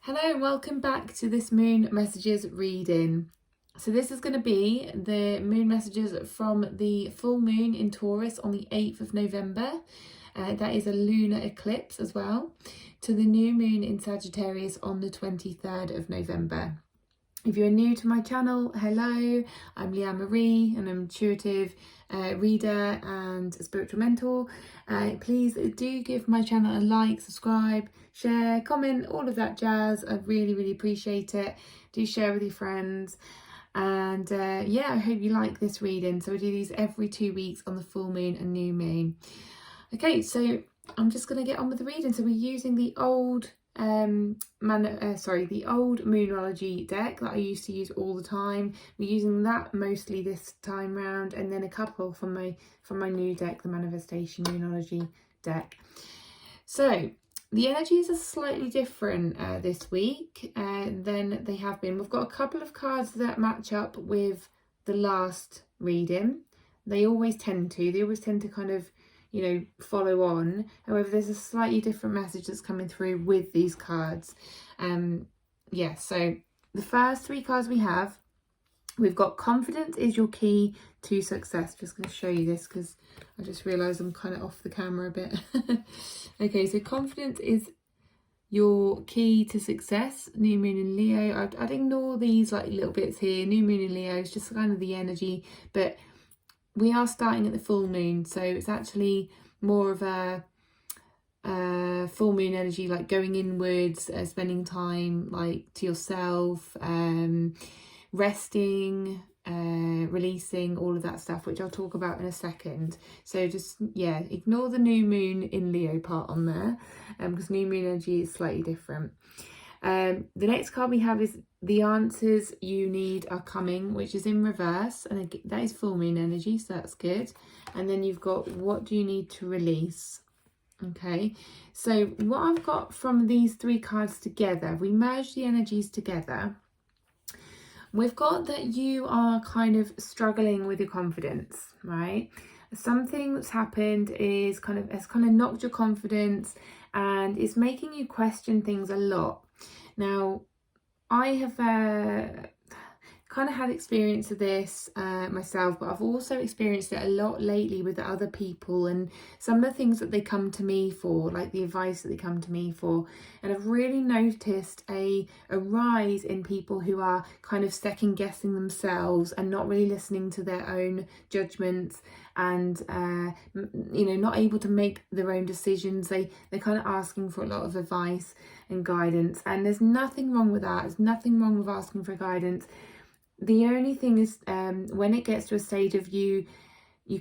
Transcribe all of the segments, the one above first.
Hello and welcome back to this moon messages reading. So this is going to be the moon messages from the full moon in Taurus on the 8th of November. That is a lunar eclipse as well, to the new moon in Sagittarius on the 23rd of November. If you're new to my channel, hello, I'm Leanne Marie and I'm an intuitive reader and a spiritual mentor. Please do give my channel a like, subscribe, share, comment, all of that jazz. I really appreciate it. Do share with your friends. And yeah, I hope you like this reading. So I do these every 2 weeks on the full moon and new moon. Okay, so I'm just going to get on with the reading. So we're using the old the old Moonology deck that I used to use all the time. We're using that mostly this time round, and then a couple from my new deck, the Manifestation Moonology deck. So the energies are slightly different this week than they have been. We've got a couple of cards that match up with the last reading. They always tend to kind of, you know, follow on. However, there's a slightly different message that's coming through with these cards. So the first three cards we've got confidence is your key to success. Just going to show you this because I just realized I'm kind of off the camera a bit. Okay, so confidence is your key to success. New moon in Leo. I'd ignore these like little bits here. New moon in Leo is just kind of the energy, but we are starting at the full moon, so it's actually more of a full moon energy, like going inwards, spending time like to yourself, resting, releasing, all of that stuff, which I'll talk about in a second. So just, yeah, ignore the new moon in Leo part on there, because new moon energy is slightly different. The next card we have is the answers you need are coming, which is in reverse, and that is full moon energy, so that's good. And then you've got what do you need to release. Okay, so what I've got from these three cards together, we merge the energies together. We've got that you are kind of struggling with your confidence, right? Something that's happened has kind of knocked your confidence and is making you question things a lot. Now, I have kind of had experience of this myself, but I've also experienced it a lot lately with other people and some of the things that they come to me for, like the advice that they come to me for. And I've really noticed a rise in people who are kind of second guessing themselves and not really listening to their own judgments, and not able to make their own decisions. They're kind of asking for a lot of advice and guidance, and there's nothing wrong with that. There's nothing wrong with asking for guidance. The only thing is when it gets to a stage of you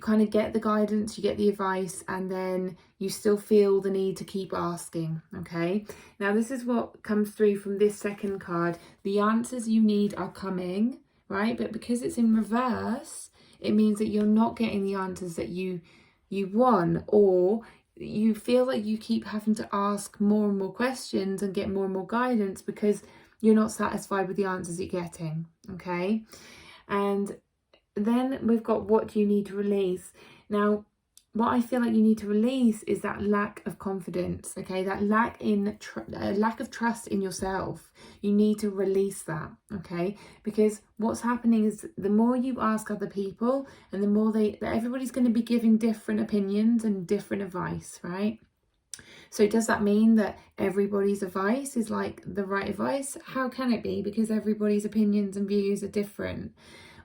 kind of get the guidance, you get the advice, and then you still feel the need to keep asking. Okay, now this is what comes through from this second card. The answers you need are coming, right? But because it's in reverse, it means that you're not getting the answers that you want, or you feel like you keep having to ask more and more questions and get more and more guidance because you're not satisfied with the answers you're getting. Okay, and then we've got what do you need to release. Now, what I feel like you need to release is that lack of confidence, okay? That lack of trust in yourself. You need to release that, okay? Because what's happening is the more you ask other people, and the more everybody's going to be giving different opinions and different advice, right? So does that mean that everybody's advice is like the right advice? How can it be? Because everybody's opinions and views are different.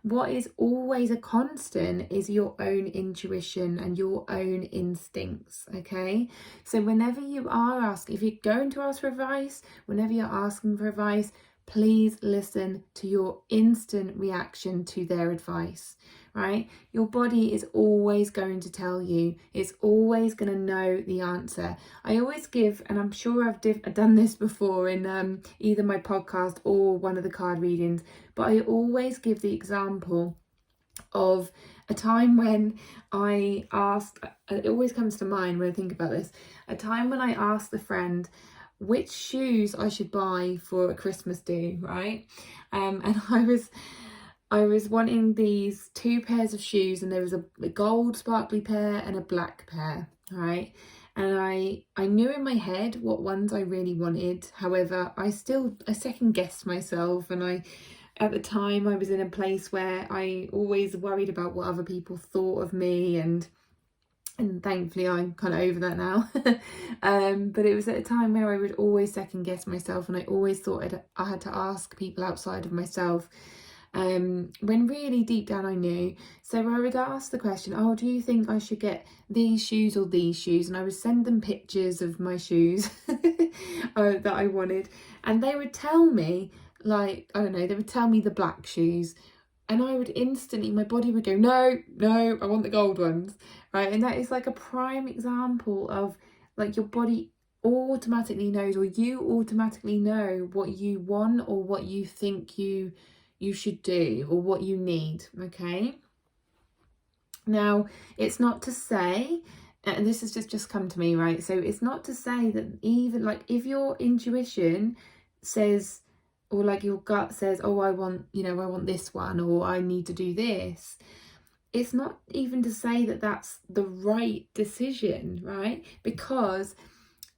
What is always a constant is your own intuition and your own instincts, okay? So whenever you are asking, if you're going to ask for advice, whenever you're asking for advice, please listen to your instant reaction to their advice, right? Your body is always going to tell you. It's always going to know the answer. I always give, and I'm sure I've done this before in either my podcast or one of the card readings, but I always give the example of a time when I asked, it always comes to mind when I think about this, a time when I asked a friend which shoes I should buy for a Christmas do, right? And I was wanting these two pairs of shoes, and there was a gold sparkly pair and a black pair, right? And I knew in my head what ones I really wanted. However, I second guessed myself, and at the time I was in a place where I always worried about what other people thought of me, and thankfully I'm kind of over that now. But it was at a time where I would always second guess myself, and I always thought I had to ask people outside of myself, when really deep down I knew. So I would ask the question, oh, do you think I should get these shoes or these shoes? And I would send them pictures of my shoes that I wanted, and they would tell me, like, I don't know, they would tell me the black shoes, and I would instantly, my body would go, no, I want the gold ones, right? And that is like a prime example of, like, your body automatically knows, or you automatically know what you want, or what you think you should do, or what you need, okay? Now, it's not to say, and this has just come to me, right? So it's not to say that, even like, if your intuition says, or like your gut says, oh, I want this one, or I need to do this, it's not even to say that that's the right decision, right? Because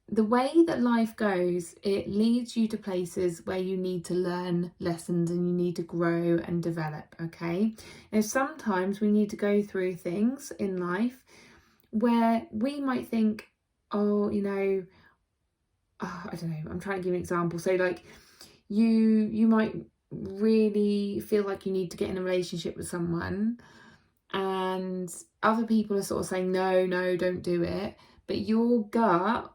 the way that life goes, it leads you to places where you need to learn lessons and you need to grow and develop, okay? Now, sometimes we need to go through things in life where we might think, oh, I don't know, I'm trying to give an example. So like, you might really feel like you need to get in a relationship with someone, and other people are sort of saying, no, don't do it. But your gut,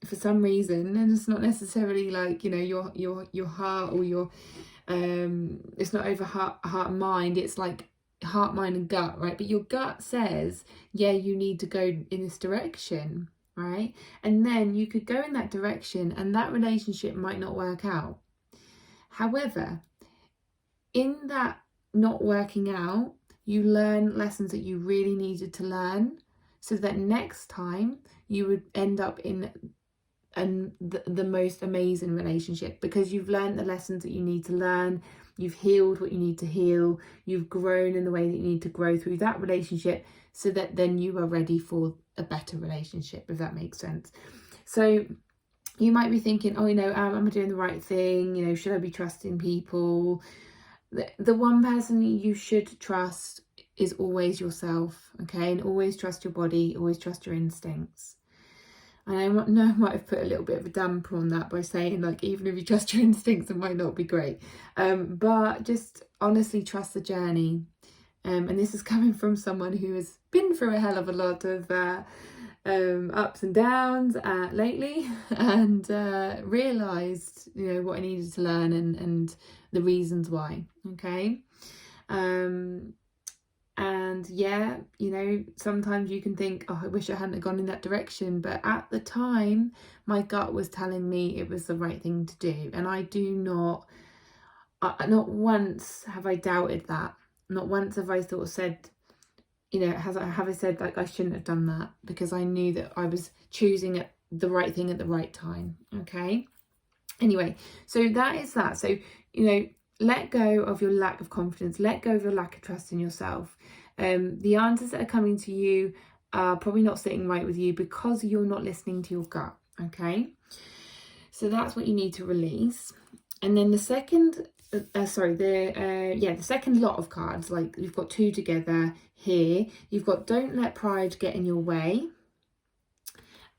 for some reason, and it's not necessarily like, your heart, or your it's not over heart and mind, it's like heart, mind and gut, right? But your gut says, yeah, you need to go in this direction, right? And then you could go in that direction and that relationship might not work out. However, in that not working out, you learn lessons that you really needed to learn, so that next time you would end up in the most amazing relationship, because you've learned the lessons that you need to learn, you've healed what you need to heal, you've grown in the way that you need to grow through that relationship, so that then you are ready for a better relationship, if that makes sense. So you might be thinking, oh, am I doing the right thing? Should I be trusting people? The one person you should trust is always yourself, okay? And always trust your body, always trust your instincts. And I know I might have put a little bit of a damper on that by saying, like, even if you trust your instincts, it might not be great. But just honestly trust the journey. And this is coming from someone who has been through a hell of a lot of ups and downs lately, and realised, what I needed to learn, and the reasons why, okay? And yeah, sometimes you can think, oh, I wish I hadn't gone in that direction. But at the time, my gut was telling me it was the right thing to do. And I do not once have I doubted that. Not once have I said, have I said, like, I shouldn't have done that, because I knew that I was choosing the right thing at the right time, okay? Anyway, so that is that. So, let go of your lack of confidence, let go of your lack of trust in yourself. The answers that are coming to you are probably not sitting right with you because you're not listening to your gut, okay? So that's what you need to release. And then the second the second lot of cards, like, you've got two together here. You've got don't let pride get in your way,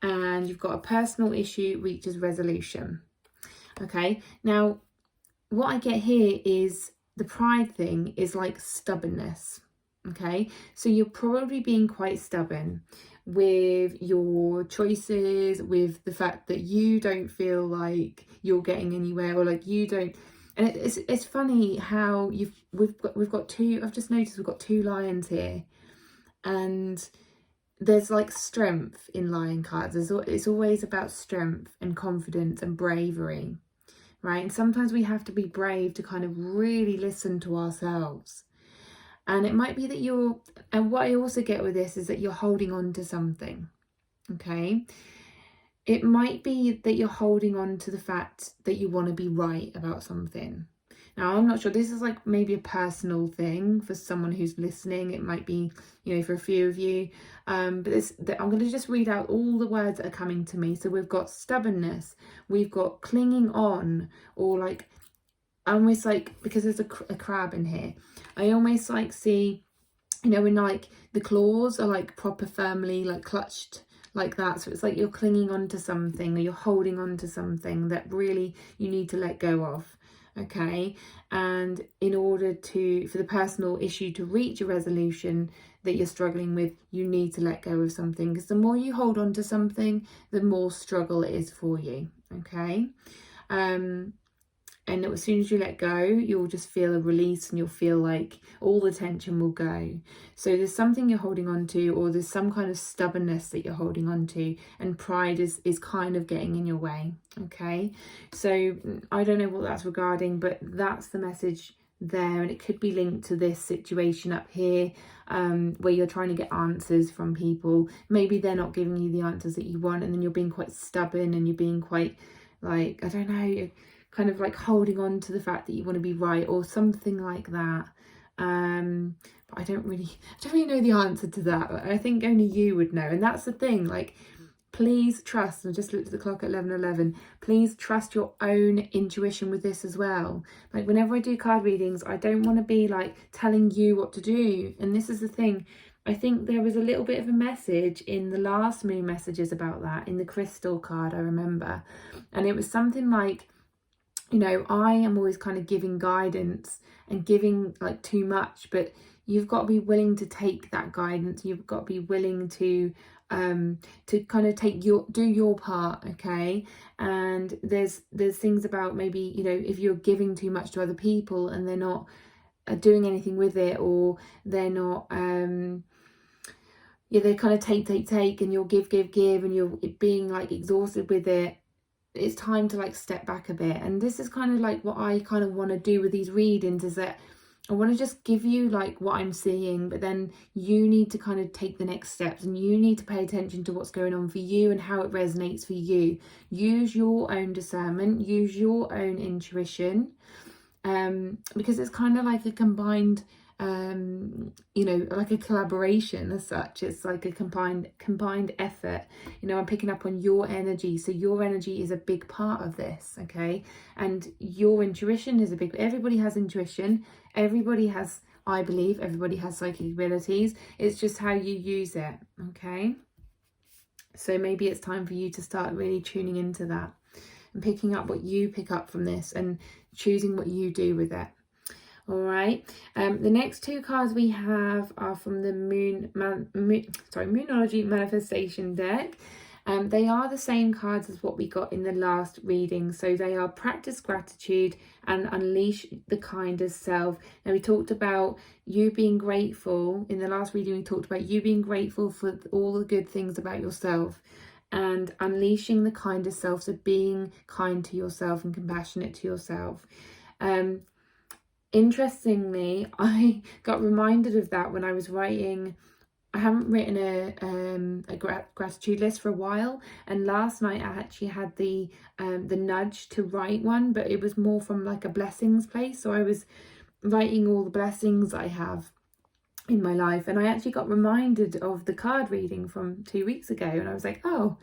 and you've got a personal issue reaches resolution. Okay, now what I get here is the pride thing is like stubbornness. Okay, so you're probably being quite stubborn with your choices, with the fact that you don't feel like you're getting anywhere, or like you don't. And it's funny how we've got two. I've just noticed we've got two lions here, and there's like strength in lion cards. It's always about strength and confidence and bravery, right? And sometimes we have to be brave to kind of really listen to ourselves. And it might be that and what I also get with this is that you're holding on to something, okay? It might be that you're holding on to the fact that you want to be right about something. Now, I'm not sure, this is like maybe a personal thing for someone who's listening. It might be, you know, for a few of you. But I'm going to just read out all the words that are coming to me. So we've got stubbornness, we've got clinging on, or like almost like, because there's a crab in here, I almost like see, you know, when like the claws are like proper firmly like clutched like that. So it's like you're clinging on to something, or you're holding on to something that really you need to let go of. Okay, and in order for the personal issue to reach a resolution that you're struggling with, you need to let go of something, because the more you hold on to something, the more struggle it is for you. Okay, and as soon as you let go, you'll just feel a release, and you'll feel like all the tension will go. So there's something you're holding on to, or there's some kind of stubbornness that you're holding on to, and pride is kind of getting in your way. Okay, so I don't know what that's regarding, but that's the message there. And it could be linked to this situation up here, where you're trying to get answers from people. Maybe they're not giving you the answers that you want, and then you're being quite stubborn, and you're being quite like, I don't know, kind of like holding on to the fact that you want to be right, or something like that. But I don't really know the answer to that. I think only you would know. And that's the thing, like, please trust, and just looked at the clock at 11:11, please trust your own intuition with this as well. Like, whenever I do card readings, I don't want to be like telling you what to do. And this is the thing, I think there was a little bit of a message in the last moon messages about that, in the crystal card, I remember. And it was something like, you know, I am always kind of giving guidance and giving like too much, but you've got to be willing to take that guidance. You've got to be willing to kind of do your part. Okay, and there's things about, maybe, you know, if you're giving too much to other people and they're not doing anything with it, or they're not they kind of take, and you'll give, and you're being like exhausted with it. It's time to like step back a bit. And this is kind of like what I kind of want to do with these readings, is that I want to just give you like what I'm seeing, but then you need to kind of take the next steps, and you need to pay attention to what's going on for you and how it resonates for you. Use your own discernment, use your own intuition, because it's kind of like a combined you know, like a collaboration as such. It's like a combined effort. You know, I'm picking up on your energy, so your energy is a big part of this. Okay, and your intuition is a big, everybody has intuition, everybody has, I believe everybody has psychic abilities. It's just how you use it. Okay, so maybe it's time for you to start really tuning into that and picking up what you pick up from this, and choosing what you do with it. All right, the next two cards we have are from the Moonology Manifestation deck. They are the same cards as what we got in the last reading. So they are Practice Gratitude and Unleash the Kinder Self. Now, we talked about you being grateful. In the last reading, we talked about you being grateful for all the good things about yourself, and unleashing the kinder self, so being kind to yourself and compassionate to yourself. Interestingly, I got reminded of that when I was writing. I haven't written a gratitude list for a while, and last night I actually had the nudge to write one, but it was more from like a blessings place. So I was writing all the blessings I have in my life, and I actually got reminded of the card reading from 2 weeks ago, and I was like, oh,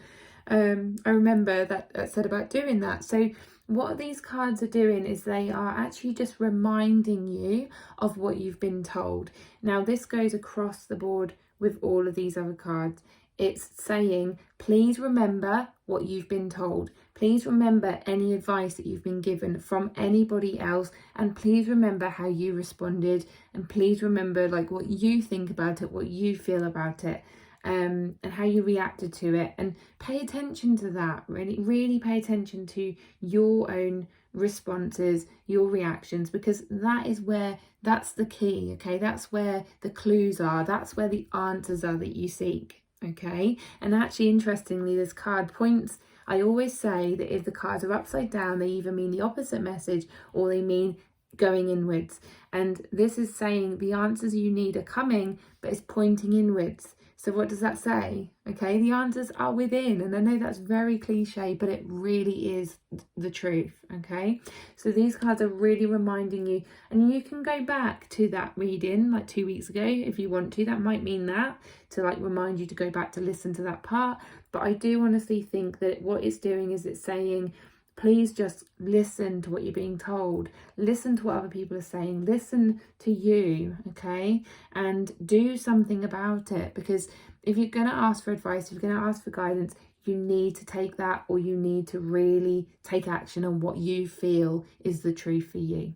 I remember that said about doing that. So what these cards are doing is they are actually just reminding you of what you've been told. Now, this goes across the board with all of these other cards. It's saying, please remember what you've been told. Please remember any advice that you've been given from anybody else, and please remember how you responded, and please remember like what you think about it, what you feel about it. And how you reacted to it, and pay attention to that. Really pay attention to your own responses, your reactions, because that's the key. Okay, that's where the clues are, that's where the answers are that you seek. Okay, and actually, interestingly, this card points, I always say that if the cards are upside down, they either mean the opposite message or they mean going inwards. And this is saying the answers you need are coming, but it's pointing inwards. So what does that say? Okay, the answers are within. And I know that's very cliche, but it really is the truth. Okay, so these cards are really reminding you, and you can go back to that reading like 2 weeks ago if you want to. That might mean that, to like remind you to go back to listen to that part. But I do honestly think that what it's doing is it's saying, please just listen to what you're being told. Listen to what other people are saying. Listen to you, okay? And do something about it. Because if you're going to ask for advice, if you're going to ask for guidance, you need to take that, or you need to really take action on what you feel is the truth for you.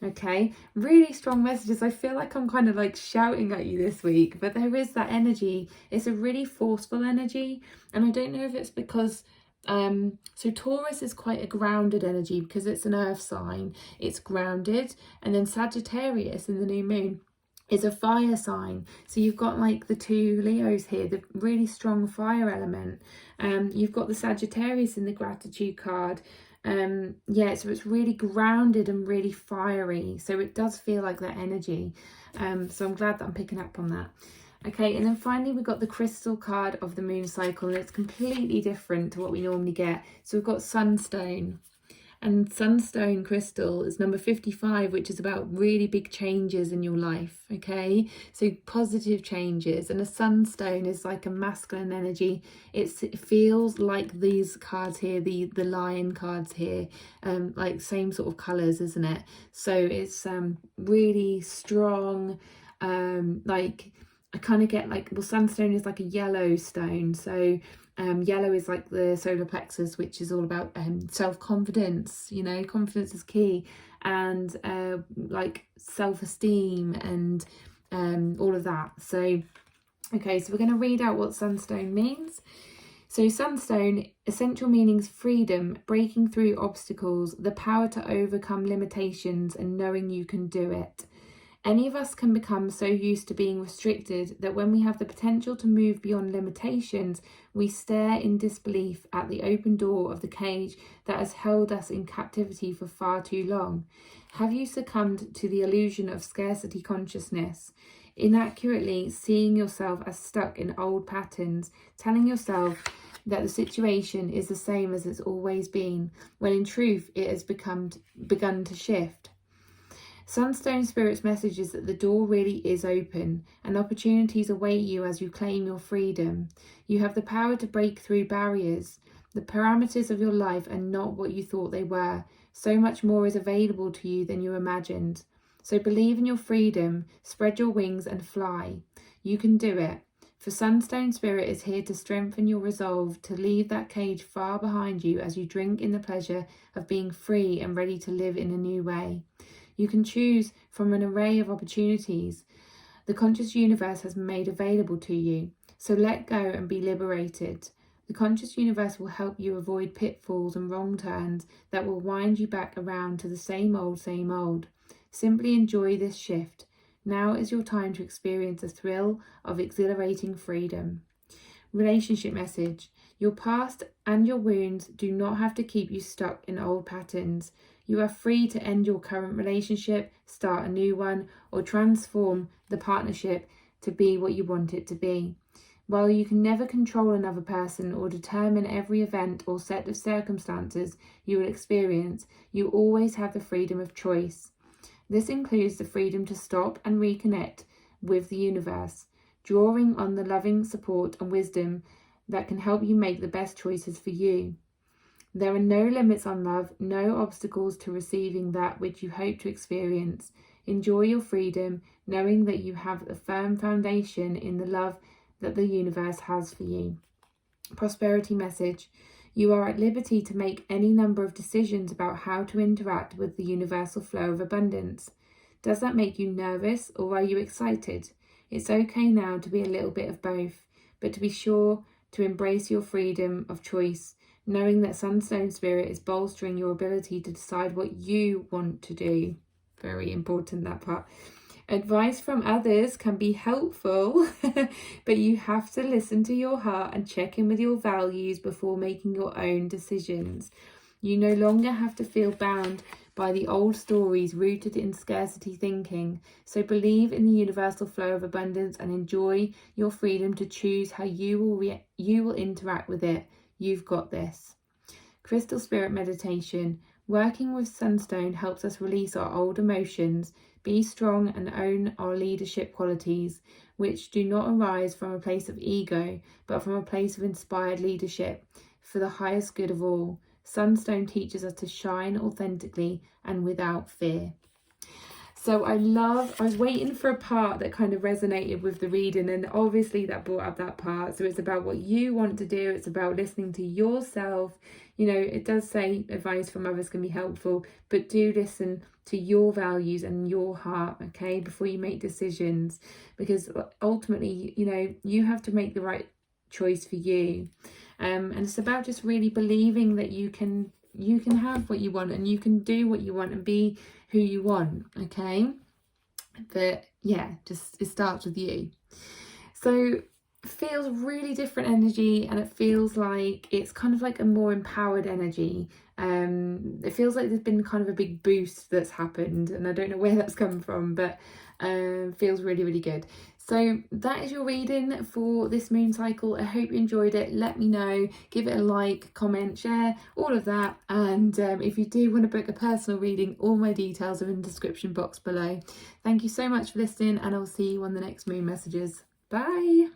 Okay, really strong messages. I feel like I'm kind of like shouting at you this week, but there is that energy. It's a really forceful energy, and I don't know if it's because so Taurus is quite a grounded energy because it's an earth sign, it's grounded. And then Sagittarius in the new moon is a fire sign, so you've got like the two Leos here, the really strong fire element. You've got the Sagittarius in the gratitude card. Yeah, so it's really grounded and really fiery, so it does feel like that energy. So I'm glad that I'm picking up on that. Okay, and then finally we've got the crystal card of the moon cycle, and it's completely different to what we normally get. So we've got sunstone, and sunstone crystal is number 55, which is about really big changes in your life. Okay, so positive changes, and a sunstone is like a masculine energy. It feels like these cards here, the lion cards here, like same sort of colors, isn't it? So it's really strong, like I kind of get like, well, sunstone is like a yellow stone. So yellow is like the solar plexus, which is all about self-confidence, you know, confidence is key, and like self-esteem and all of that. So, okay, so we're going to read out what sunstone means. So sunstone, essential meanings: freedom, breaking through obstacles, the power to overcome limitations, and knowing you can do it. Any of us can become so used to being restricted that when we have the potential to move beyond limitations, we stare in disbelief at the open door of the cage that has held us in captivity for far too long. Have you succumbed to the illusion of scarcity consciousness, inaccurately seeing yourself as stuck in old patterns, telling yourself that the situation is the same as it's always been, when in truth it has begun to shift? Sunstone Spirit's message is that the door really is open, and opportunities await you as you claim your freedom. You have the power to break through barriers. The parameters of your life are not what you thought they were. So much more is available to you than you imagined. So believe in your freedom, spread your wings and fly. You can do it. For Sunstone Spirit is here to strengthen your resolve to leave that cage far behind you as you drink in the pleasure of being free and ready to live in a new way. You can choose from an array of opportunities the conscious universe has made available to you. So let go and be liberated. The conscious universe will help you avoid pitfalls and wrong turns that will wind you back around to the same old, same old. Simply enjoy this shift. Now is your time to experience the thrill of exhilarating freedom. Relationship message. Your past and your wounds do not have to keep you stuck in old patterns. You are free to end your current relationship, start a new one, or transform the partnership to be what you want it to be. While you can never control another person or determine every event or set of circumstances you will experience, you always have the freedom of choice. This includes the freedom to stop and reconnect with the universe, drawing on the loving support and wisdom that can help you make the best choices for you. There are no limits on love, no obstacles to receiving that which you hope to experience. Enjoy your freedom, knowing that you have a firm foundation in the love that the universe has for you. Prosperity message. You are at liberty to make any number of decisions about how to interact with the universal flow of abundance. Does that make you nervous, or are you excited? It's okay now to be a little bit of both, but to be sure to embrace your freedom of choice, knowing that Sunstone Spirit is bolstering your ability to decide what you want to do. Very important, that part. Advice from others can be helpful, but you have to listen to your heart and check in with your values before making your own decisions. You no longer have to feel bound by the old stories rooted in scarcity thinking. So believe in the universal flow of abundance and enjoy your freedom to choose how you will interact with it. You've got this. Crystal Spirit Meditation. Working with Sunstone helps us release our old emotions, be strong and own our leadership qualities, which do not arise from a place of ego, but from a place of inspired leadership for the highest good of all. Sunstone teaches us to shine authentically and without fear. So I was waiting for a part that kind of resonated with the reading, and obviously that brought up that part. So it's about what you want to do. It's about listening to yourself. You know, it does say advice from others can be helpful, but do listen to your values and your heart, okay, before you make decisions, because ultimately, you know, you have to make the right choice for you. And it's about just really believing that you can have what you want, and you can do what you want and be who you want, okay? But yeah, just it starts with you. So feels really different energy, and it feels like it's kind of like a more empowered energy. It feels like there's been kind of a big boost that's happened, and I don't know where that's come from, but feels really, really good. So that is your reading for this moon cycle. I hope you enjoyed it. Let me know, give it a like, comment, share, all of that. And if you do want to book a personal reading, all my details are in the description box below. Thank you so much for listening, and I'll see you on the next moon messages. Bye.